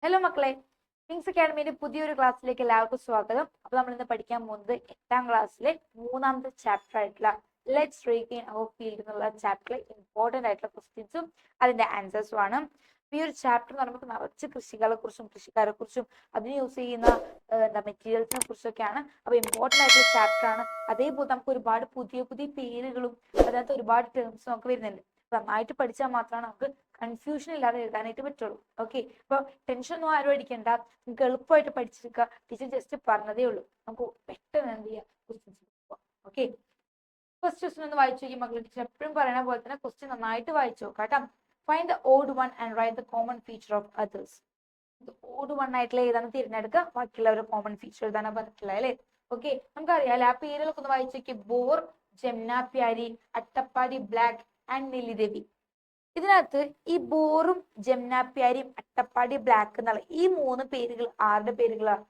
Hello മക്കളെ, wings അക്കാഡമിയുടെ പുതിയൊരു ക്ലാസ്സിലേക്ക് എല്ലാവർക്കും സ്വാഗതം. അപ്പൊ നമ്മൾ ഇന്ന് പഠിക്കാൻ പോകുന്നത് 8ാം ക്ലാസ്സിലെ 3ാമത്തെ ചാപ്റ്റർ ആയിട്ടുള്ള ലെറ്റ്സ് റീഗെയിൻ അവർ ഫീൽഡ് എന്നുള്ള ചാപ്റ്ററിലെ ഇമ്പോർട്ടന്റ് ആയിട്ടുള്ള ക്വസ്റ്റ്യൻസും അതിന്റെ ആൻസേഴ്സും ആണ്. ഈ ഒരു ചാപ്റ്റർ നമുക്ക് നിറച്ച് കൃഷികളെ കുറിച്ചും കൃഷിക്കാരെ കുറിച്ചും അതിന് യൂസ് ചെയ്യുന്ന മെറ്റീരിയൽസിനെ കുറിച്ചൊക്കെയാണ്. അപ്പൊ ഇമ്പോർട്ടന്റ് ആയിട്ടുള്ള ചാപ്റ്റർ ആണ്. അതേപോലെ നമുക്ക് ഒരുപാട് പുതിയ പുതിയ പേരുകളും അതിനകത്ത് ഒരുപാട് ടേംസും ഒക്കെ വരുന്നുണ്ട്. നന്നായിട്ട് പഠിച്ചാൽ മാത്രമാണ് നമുക്ക് കൺഫ്യൂഷൻ ഇല്ലാതെ എഴുതാനായിട്ട് പറ്റുള്ളൂ. ഓക്കെ, അപ്പൊ ടെൻഷൻ ഒന്നും ആരും അടിക്കണ്ട, നിങ്ങൾക്ക് എളുപ്പമായിട്ട് പഠിച്ചെടുക്കുക. ടീച്ചർ ജസ്റ്റ് പറഞ്ഞതേ ഉള്ളൂ. നമുക്ക് പെട്ടെന്ന് എന്ത് ചെയ്യാം, ക്വസ്റ്റ്യൻസ് പോവാം. ഓക്കെ, ഫസ്റ്റ് ക്വസ്റ്റ്യൻ ഒന്ന് വായിച്ചു നോക്കി മക്കൾ. ടീച്ചർ എപ്പോഴും പറയുന്ന പോലെ തന്നെ ക്വസ്റ്റ്യൻ നന്നായിട്ട് വായിച്ചു നോക്കാം. Find the odd one and write the common feature of others. Odd one ആയിട്ടുള്ള ഏതാണ് തിരഞ്ഞെടുക്കുക, ബാക്കിയുള്ളവരുടെ കോമൺ ഫീച്ചർ എഴുതാനാ പറഞ്ഞിട്ടുള്ളത് അല്ലേ. ഓക്കെ, നമുക്കറിയാം ആ പേരുകളൊക്കെ ഒന്ന് വായിച്ചു നോക്കി. Boer, Jamunapari, Attappadi Black and Neelidevi. ഇതിനകത്ത് ഈ ബോറും ജമുന പ്യാരിയും അട്ടപ്പാടി ബ്ലാക്ക് എന്നുള്ള ഈ 3 പേരുകൾ ആരുടെ പേരുകളാണ്?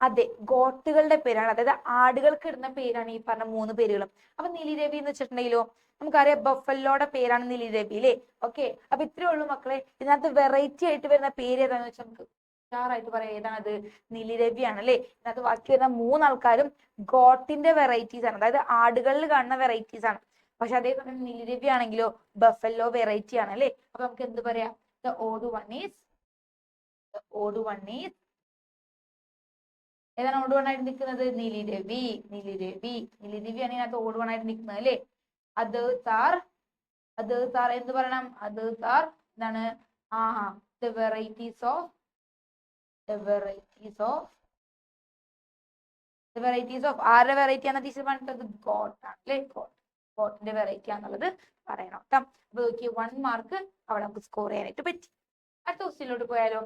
അതെ, ഗോട്ടുകളുടെ പേരാണ്. അതായത് ആടുകൾക്ക് ഇടുന്ന പേരാണ് ഈ പറഞ്ഞ 3 പേരുകളും. അപ്പൊ നീലിദേവി എന്ന് വെച്ചിട്ടുണ്ടെങ്കിലോ നമുക്കറിയാം ബഫല്ലോടെ പേരാണ് നീലിദേവി അല്ലേ. ഓക്കെ, അപ്പൊ ഇത്രയേ ഉള്ളൂ മക്കളെ. ഇതിനകത്ത് വെറൈറ്റി ആയിട്ട് വരുന്ന പേര് ഏതാണെന്ന് വെച്ചാൽ നമുക്ക് ഉഷാറായിട്ട് പറയാം. ഏതാണത്? നീലിദേവി ആണ് അല്ലേ. ഇതിനകത്ത് ബാക്കി വരുന്ന 3 ആൾക്കാരും ഗോട്ടിന്റെ വെറൈറ്റീസ് ആണ്, അതായത് ആടുകളിൽ കാണുന്ന വെറൈറ്റീസ് ആണ്. പക്ഷെ അതേസമയം നീലിദേവി ആണെങ്കിലോ ബഫല്ലോ വെറൈറ്റി ആണ് അല്ലേ. അപ്പൊ നമുക്ക് എന്ത് പറയാം? The odd one is ഏതാണ് ഓട് വൺ ആയിട്ട് നിൽക്കുന്നത്? നീലിദേവി. നീലിദേവിയാണ് ഇതിനകത്ത് ഓട് വൺ ആയിട്ട് നിൽക്കുന്നത് അല്ലേ. അതേഴ്സ് ആർ എന്ത് പറയണം? അതേഴ്സ് ആർ എന്താണ്? the varieties of ആരുടെ വെറൈറ്റി ആണ് ടീച്ചർ പറഞ്ഞിട്ടത്? ഗോട്ട് ആണ് അല്ലേ. ഗോട്ടിന്റെ വെറൈറ്റി ആണെന്നുള്ളത് പറയണം കേട്ടോ. അപ്പൊ നോക്കി 1 മാർക്ക് അവിടെ നമുക്ക് സ്കോർ ചെയ്യാനായിട്ട് പറ്റി. അടുത്ത ക്വസ്റ്റ്യനിലോട്ട് പോയാലോ?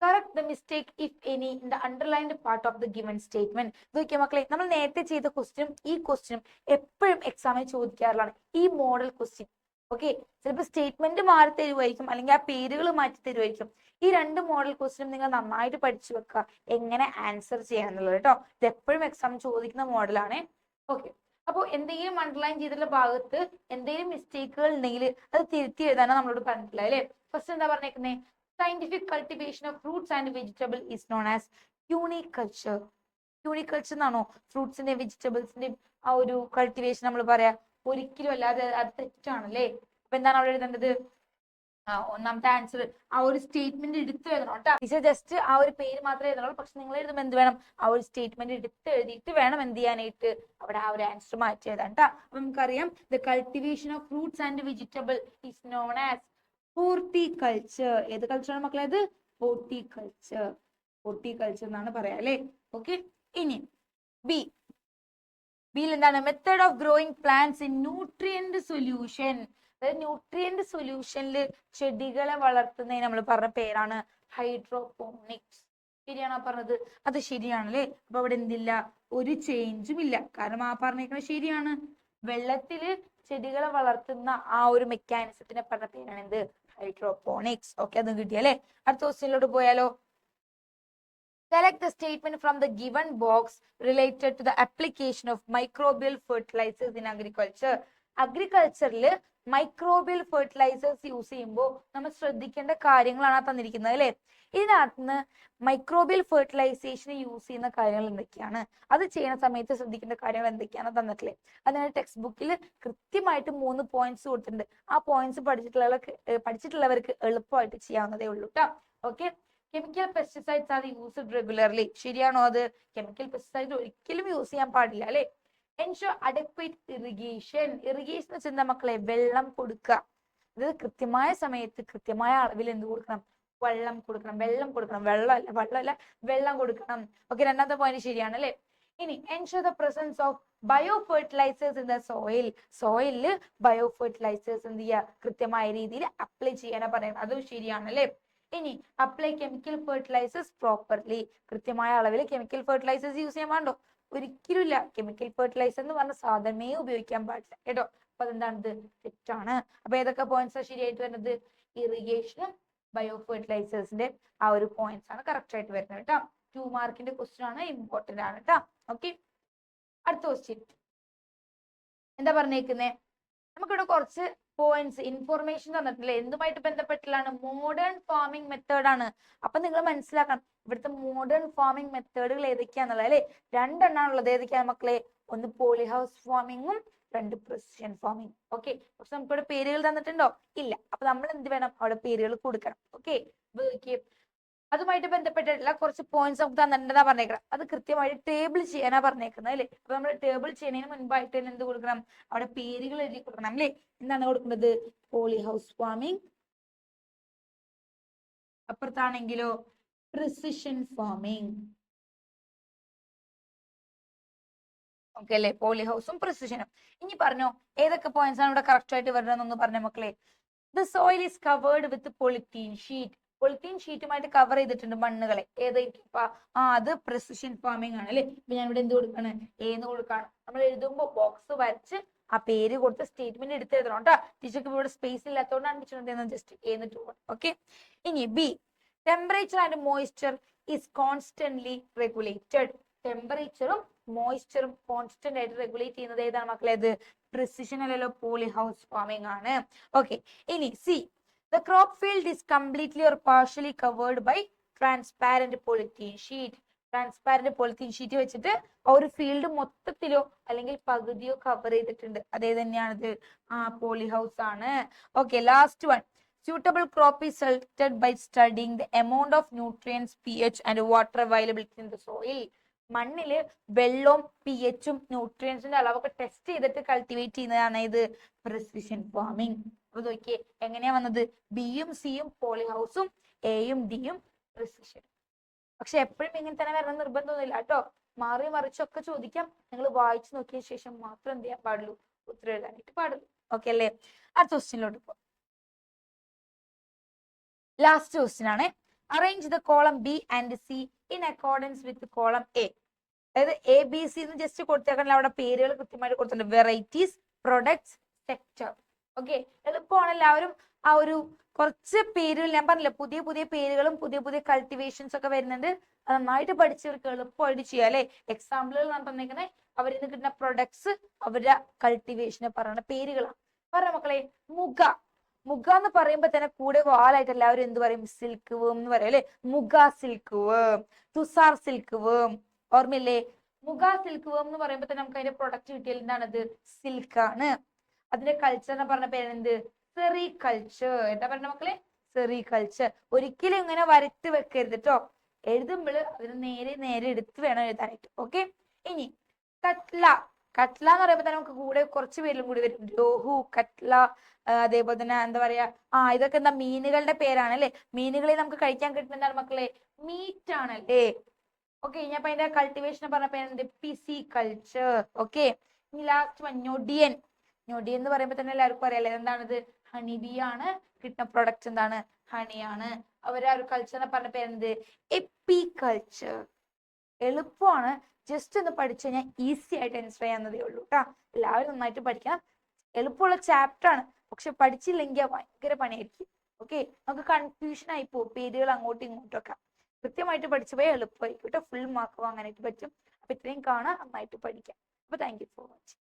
Correct the mistake if any in the underlined part of the given statement. നോക്കിയ മക്കളെ, നമ്മൾ നേരത്തെ ചെയ്ത ക്വസ്റ്റ്യനും ഈ ക്വസ്റ്റ്യനും എപ്പോഴും എക്സാമിന് ചോദിക്കാറുള്ളതാണ് ഈ മോഡൽ ക്വസ്റ്റ്യൻ. ഓക്കെ, ചിലപ്പോൾ സ്റ്റേറ്റ്മെന്റ് മാറി തരുമായിരിക്കും, അല്ലെങ്കിൽ ആ പേരുകൾ മാറ്റി തരുമായിരിക്കും. ഈ 2 മോഡൽ ക്വസ്റ്റ്യനും നിങ്ങൾ നന്നായിട്ട് പഠിച്ചു വെക്കുക, എങ്ങനെ ആൻസർ ചെയ്യണം എന്നുള്ളത് കേട്ടോ. ഇത് എപ്പോഴും എക്സാം ചോദിക്കുന്ന മോഡലാണ്. ഓക്കെ, അപ്പോൾ എന്തെങ്കിലും അണ്ടർലൈൻ ചെയ്തിട്ടുള്ള ഭാഗത്ത് എന്തെങ്കിലും മിസ്റ്റേക്കുകൾ ഉണ്ടെങ്കിൽ അത് തിരുത്തി എഴുതാനാണ് നമ്മളോട് പറഞ്ഞിട്ടുള്ളത് അല്ലേ. ഫസ്റ്റ് എന്താ പറഞ്ഞേക്കുന്നത്? Scientific cultivation of fruits and vegetables is known as uniculture. യൂണിക്കൾച്ചർ എന്നാണോ ഫ്രൂട്ട്സിന്റെ വെജിറ്റബിൾസിന്റെ ആ ഒരു കൾട്ടിവേഷൻ നമ്മൾ പറയാ? ഒരിക്കലും അല്ലാതെ അത് തെറ്റാണല്ലേ. അപ്പൊ എന്താണ് അവിടെ എഴുതേണ്ടത്? ഒന്നാമത്തെ ആൻസർ ആ ഒരു സ്റ്റേറ്റ്മെന്റ് എടുത്ത് എഴുതണം കേട്ടോ. ടീച്ചർ ജസ്റ്റ് ആ ഒരു പേര് മാത്രമേ എഴുതണുള്ളൂ. പക്ഷെ നിങ്ങൾ എഴുതുമ്പോൾ എന്ത് വേണം? ആ ഒരു സ്റ്റേറ്റ്മെന്റ് എടുത്ത് എഴുതിയിട്ട് വേണം എന്ത് ചെയ്യാനായിട്ട് അവിടെ ആ ഒരു ആൻസർ മാറ്റി എഴുതാൻ കേട്ടോ. അപ്പൊ നമുക്കറിയാം the cultivation of fruits and vegetable is known as horticulture. ഏത് കൾച്ചറാണ് മക്കളെ? അത് ഹോർട്ടിക്കൾച്ചർ എന്നാണ് പറയാ അല്ലേ. ഓക്കെ, ഇനി ബിയിൽ എന്താണ്? Method of growing plants in nutrient solution. അതായത് ന്യൂട്രിയന്റ് സൊല്യൂഷനിൽ ചെടികളെ വളർത്തുന്നതിന് നമ്മൾ പറഞ്ഞ പേരാണ് ഹൈഡ്രോപോണിക്സ്. ശരിയാണോ പറഞ്ഞത്? അത് ശരിയാണല്ലേ. അപ്പൊ അവിടെ എന്തില്ല? ഒരു ചേഞ്ചും ഇല്ല, കാരണം ആ പറഞ്ഞേക്കുന്നത് ശരിയാണ്. വെള്ളത്തില് ചെടികളെ വളർത്തുന്ന ആ ഒരു മെക്കാനിസത്തിനെ പറഞ്ഞ പേരാണ് എന്ത്? ഹൈഡ്രോപോണിക്സ്. ഓക്കെ, അതും കിട്ടിയല്ലേ. അടുത്ത ക്വസ്റ്റ്യനിലോട്ട് പോയാലോ? Select the statement from the given box related to the application of microbial fertilizers in agriculture. അഗ്രികൾച്ചറിൽ മൈക്രോബിയൽ ഫെർട്ടിലൈസേഴ്സ് യൂസ് ചെയ്യുമ്പോൾ നമ്മൾ ശ്രദ്ധിക്കേണ്ട കാര്യങ്ങളാണ് തന്നിരിക്കുന്നത് അല്ലേ. ഇതിനകത്ത് മൈക്രോബിയൽ ഫെർട്ടിലൈസേഷൻ യൂസ് ചെയ്യുന്ന കാര്യങ്ങൾ എന്തൊക്കെയാണ്, അത് ചെയ്യുന്ന സമയത്ത് ശ്രദ്ധിക്കേണ്ട കാര്യങ്ങൾ എന്തൊക്കെയാണ് തന്നിട്ടില്ലേ. അതിനാൽ ടെക്സ്റ്റ് ബുക്കിൽ കൃത്യമായിട്ട് 3 പോയിന്റ്സ് കൊടുത്തിട്ടുണ്ട്. ആ പോയിന്റ്സ് പഠിച്ചിട്ടുള്ളവർക്ക് എളുപ്പമായിട്ട് ചെയ്യാവുന്നതേ ഉള്ളൂ കേട്ടോ. Okay, chemical pesticides are used regularly. ശരിയാണോ അത്? കെമിക്കൽ പെസ്റ്റിസൈഡ് ഒരിക്കലും യൂസ് ചെയ്യാൻ പാടില്ല അല്ലെ. Ensure അഡക്വേറ്റ് irrigation. ഇറിഗേഷൻ വെച്ചാൽ മക്കളെ വെള്ളം കൊടുക്കുക. ഇത് കൃത്യമായ സമയത്ത് കൃത്യമായ അളവിൽ എന്ത് കൊടുക്കണം? വെള്ളം കൊടുക്കണം. വെള്ളം കൊടുക്കണം. ഓക്കെ, രണ്ടാമത്തെ പോയിന്റ് ശരിയാണ് അല്ലെ. ഇനി ensure the presence of bio fertilizers in the soil. സോയിലില് ബയോ ഫെർട്ടിലൈസേഴ്സ് എന്ത് ചെയ്യുക? കൃത്യമായ രീതിയിൽ അപ്ലൈ ചെയ്യാനാ പറയുന്നത്. അതും ശരിയാണ് അല്ലെ. ഇനി അപ്ലൈ കെമിക്കൽ ഫെർട്ടിലൈസേഴ്സ് പ്രോപ്പർലി. കൃത്യമായ അളവിൽ കെമിക്കൽ ഫെർട്ടിലൈസേഴ്സ് യൂസ് ചെയ്യാൻ പാടുണ്ടോ? ഒരിക്കലും ഇല്ല. കെമിക്കൽ ഫെർട്ടിലൈസർ എന്ന് പറഞ്ഞ സാധനമേ ഉപയോഗിക്കാൻ പാടില്ല കേട്ടോ. അപ്പൊ അതെന്താണിത്? തെറ്റാണ്. അപ്പൊ ഏതൊക്കെ പോയിന്റ്സ് ശരിയായിട്ട് വരുന്നത്? ഇറിഗേഷനും ബയോ ഫെർട്ടിലൈസേഴ്സിന്റെ ആ ഒരു പോയിന്റ്സ് ആണ് കറക്റ്റ് ആയിട്ട് വരുന്നത് കേട്ടോ. 2 മാർക്കിന്റെ ക്വസ്റ്റ്യൻ ആണ്, ഇമ്പോർട്ടന്റ് ആണ് കേട്ടോ. ഓക്കെ, അടുത്ത ക്വസ്റ്റ്യൻ എന്താ പറഞ്ഞേക്കുന്നേ? നമുക്കിവിടെ കുറച്ച് പോയിന്റ്സ് ഇൻഫോർമേഷൻ തന്നിട്ടില്ലേ, എന്തുമായിട്ട് ബന്ധപ്പെട്ടിട്ടാണ്, മോഡേൺ ഫാമിംഗ് മെത്തേഡ് ആണ്. അപ്പൊ നിങ്ങൾ മനസ്സിലാക്കണം ഇവിടുത്തെ മോഡേൺ ഫാമിംഗ് മെത്തേഡുകൾ ഏതൊക്കെയാന്നുള്ളത് അല്ലെ. രണ്ടെണ്ണാണുള്ളത്. ഏതൊക്കെയാണ് മക്കളെ? ഒന്ന് പോളിഹൗസ് ഫാമിങ്ങും രണ്ട് പ്രിസിഷൻ ഫാമിംഗ്. ഓക്കെ, പക്ഷെ നമുക്കിവിടെ പേരുകൾ തന്നിട്ടുണ്ടോ? ഇല്ല. അപ്പൊ നമ്മൾ എന്ത് വേണം? അവിടെ പേരുകൾ കൊടുക്കണം. ഓക്കെ, അതുമായിട്ട് ബന്ധപ്പെട്ടിട്ടുള്ള കുറച്ച് പോയിന്റ്സ് നമുക്ക് തന്നിട്ടുണ്ടെന്നാ പറഞ്ഞേക്കണം. അത് കൃത്യമായിട്ട് ടേബിൾ ചെയ്യാനാ പറഞ്ഞേക്കുന്നത് അല്ലേ. അപ്പൊ നമ്മൾ ടേബിൾ ചെയ്യുന്നതിന് മുൻപായിട്ട് തന്നെ എന്ത് കൊടുക്കണം? അവിടെ പേരുകൾ എഴുതി കൊടുക്കണം അല്ലേ. എന്താണ് കൊടുക്കുന്നത്? പോളിഹൗസ് ഫാമിംഗ്, അപ്പുറത്താണെങ്കിലോ പ്രിസിഷൻ ഫാമിംഗ്. ഓക്കെ അല്ലെ, പോളിഹൗസും പ്രിസിഷനും. ഇനി പറഞ്ഞോ ഏതൊക്കെ പോയിന്റ്സ് ആണ് ഇവിടെ കറക്റ്റ് ആയിട്ട് വരണമെന്നൊന്ന് പറഞ്ഞ മക്കളെ. The soil is covered with polythene sheet. Polythene ഷീറ്റുമായിട്ട് കവർ ചെയ്തിട്ടുണ്ട് മണ്ണുകളെ. ഏതായിരിക്കും? അത് പ്രിസിഷൻ ഫാമിംഗ് ആണ് അല്ലെ. ഇപ്പൊ ഞാൻ ഇവിടെ എന്ത് കൊടുക്കാണ്? എന്ന് കൊടുക്കാണ്. നമ്മൾ എഴുതുമ്പോ ബോക്സ് വരച്ച് ആ പേര് കൊടുത്ത് സ്റ്റേറ്റ്മെന്റ് എടുത്ത് എഴുതണം കേട്ടോ. ടീച്ചർക്ക് ഇവിടെ സ്പേസ് ഇല്ലാത്തതുകൊണ്ടാണ് ടീച്ചർ ജസ്റ്റ് എന്നിട്ട് പോകും. ഓക്കെ, ഇനി B, temperature and moisture is constantly regulated. ടെമ്പറേച്ചറും മോയ്സ്ചറും കോൺസ്റ്റന്റ് ആയിട്ട് റെഗുലേറ്റ് ചെയ്യുന്നത് ഏതാണ് മക്കളെ? അത് പ്രിസിഷൻ അല്ലല്ലോ, പോളിഹൗസ് ഫാമിംഗ് ആണ്. ഓക്കെ, ഇനി C, the crop field is completely or partially covered by transparent polythene sheet. Transparent polythene sheet വെച്ചിട്ട് ഒരു ഫീൽഡ് മൊത്തത്തിലോ അല്ലെങ്കിൽ പകുതിയോ കവർ ചെയ്തിട്ടുണ്ട്. അതേ തന്നെയാണിത്. പോളിഹൗസ് ആണ്. Okay, last one, suitable crop is selected by studying the amount of nutrients, pH and water availability in the soil. മണ്ണില് വെള്ളവും pHഉം ന്യൂട്രിയൻസിന്റെ അളവൊക്കെ ടെസ്റ്റ് ചെയ്തിട്ട് കൾട്ടിവേറ്റ് ചെയ്യുന്നതാണ് ഇത് പ്രിസിഷൻ ഫാമിംഗ്. അപ്പൊ നോക്കിയേ എങ്ങനെയാ വന്നത്? ബിയും സിയും പോളിഹൗസും എയും ഡിയും പ്രിസിഷൻ. പക്ഷെ എപ്പോഴും ഇങ്ങനെ തന്നെ വരണം നിർബന്ധമൊന്നുമില്ല കേട്ടോ. മാറി മറിച്ചൊക്കെ ചോദിക്കാം. നിങ്ങൾ വായിച്ചു നോക്കിയ ശേഷം മാത്രം എന്ത് ചെയ്യാൻ പാടുള്ളൂ? ഉത്തരം എഴുതാനായിട്ട് പാടുള്ളൂ. ഓക്കെ അല്ലേ? അടുത്ത ക്വസ്റ്റ്യനിലോട്ട് പോ. ലാസ്റ്റ് ക്വസ്റ്റ്യൻ ആണ്. Arrange the column B and C in accordance with column A. അതായത് എ ബി സി എന്ന് ജസ്റ്റ് കൊടുത്തേക്കാണെങ്കിൽ അവിടെ പേരുകൾ കൃത്യമായിട്ട് കൊടുത്തിട്ടുണ്ട്. Varieties, products, sector. ഓക്കെ, എളുപ്പമാണ്. എല്ലാവരും ആ ഒരു കുറച്ച് പേരുകൾ ഞാൻ പറഞ്ഞില്ല, പുതിയ പുതിയ പേരുകളും പുതിയ പുതിയ കൾട്ടിവേഷൻസ് ഒക്കെ വരുന്നുണ്ട്. അത് നന്നായിട്ട് പഠിച്ചവർക്ക് എളുപ്പമായിട്ട് ചെയ്യാം അല്ലെ. എക്സാമ്പിളുകൾ ഞാൻ തന്നേക്കുന്നത് അവരിൽ നിന്ന് കിട്ടുന്ന പ്രൊഡക്ട്സ്, അവരുടെ കൾട്ടിവേഷനെ പറയുന്ന പേരുകളാണ്. പറഞ്ഞ മക്കളെ, മുഗ. മുഗ എന്ന് പറയുമ്പോ തന്നെ കൂടെ വാലായിട്ട് എല്ലാവരും എന്ത് പറയും? സിൽക്ക് വേം എന്ന് പറയും അല്ലെ. മുഗ സിൽക്ക് വേം, തുസാർ സിൽക്ക് വേം. ഓർമ്മയില്ലേ? മുഗ സിൽക്ക് വേം എന്ന് പറയുമ്പോ തന്നെ നമുക്ക് അതിന്റെ പ്രൊഡക്റ്റ് കിട്ടിയാൽ എന്താണത്? സിൽക്ക് ആണ്. അതിന്റെ കൾച്ചർ എന്ന് പറഞ്ഞ പേരെന്ത്? സെറികൾച്ചർ. എന്താ പറഞ്ഞ മക്കളെ? സെറികൾച്ചർ. ഒരിക്കലും ഇങ്ങനെ വരട്ട് വെക്കരുത് കേട്ടോ. എഴുതുമ്പോൾ അതിന് നേരെ നേരെ എടുത്ത് വേണം എഴുതാനായിട്ട്. ഓക്കെ, ഇനി കട്ട്ല. കട്ട്ല എന്ന് പറയുമ്പോൾ തന്നെ നമുക്ക് കൂടെ കുറച്ച് പേരിലും കൂടി വരും. രോഹു, കട്ട്ല, അതേപോലെ തന്നെ എന്താ പറയാ, ഇതൊക്കെ എന്താ മീനുകളുടെ പേരാണ് അല്ലെ. മീനുകളെ നമുക്ക് കഴിക്കാൻ കിട്ടുന്ന എന്താണ് മക്കളെ? മീറ്റ് ആണല്ലേ. ഓക്കെ, ഞാൻ അതിന്റെ കൾട്ടിവേഷൻ പറഞ്ഞ പേരുണ്ട് പിസി കൾച്ചർ. ഓക്കെ, ഇനി ലാസ്റ്റ് വൺ, ഞൊടിയൻ. ഞൊടിയൻ എന്ന് പറയുമ്പോൾ തന്നെ എല്ലാവർക്കും അറിയാലേ എന്താണിത്? ഹണി ബി ആണ്. കിട്ടുന്ന പ്രൊഡക്റ്റ് എന്താണ്? ഹണിയാണ്. അവരാ ഒരു കൾച്ചറിനെ പറഞ്ഞ പേരെന്ത്? എപ്പി കൾച്ചർ. എളുപ്പമാണ്. ജസ്റ്റ് ഒന്ന് പഠിച്ചു കഴിഞ്ഞാൽ ഈസി ആയിട്ട് ആൻസർ ചെയ്യാവുന്നതേ ഉള്ളൂ കേട്ടോ. എല്ലാവരും നന്നായിട്ട് പഠിക്കണം. എളുപ്പമുള്ള ചാപ്റ്റർ ആണ്, പക്ഷെ പഠിച്ചില്ലെങ്കിൽ ഭയങ്കര പണിയായിരിക്കും. ഓക്കെ, നമുക്ക് കൺഫ്യൂഷൻ ആയി പോകും പേരുകൾ അങ്ങോട്ടും ഇങ്ങോട്ടും ഒക്കെ. കൃത്യമായിട്ട് പഠിച്ചു പോയാൽ എളുപ്പമായിരിക്കും കേട്ടോ. ഫുൾ മാർക്ക് വാങ്ങാനായിട്ട് പറ്റും. അപ്പൊ ഇത്രയും കാണാൻ നന്നായിട്ട് പഠിക്കാം. അപ്പൊ താങ്ക് യു ഫോർ വാച്ചിങ്.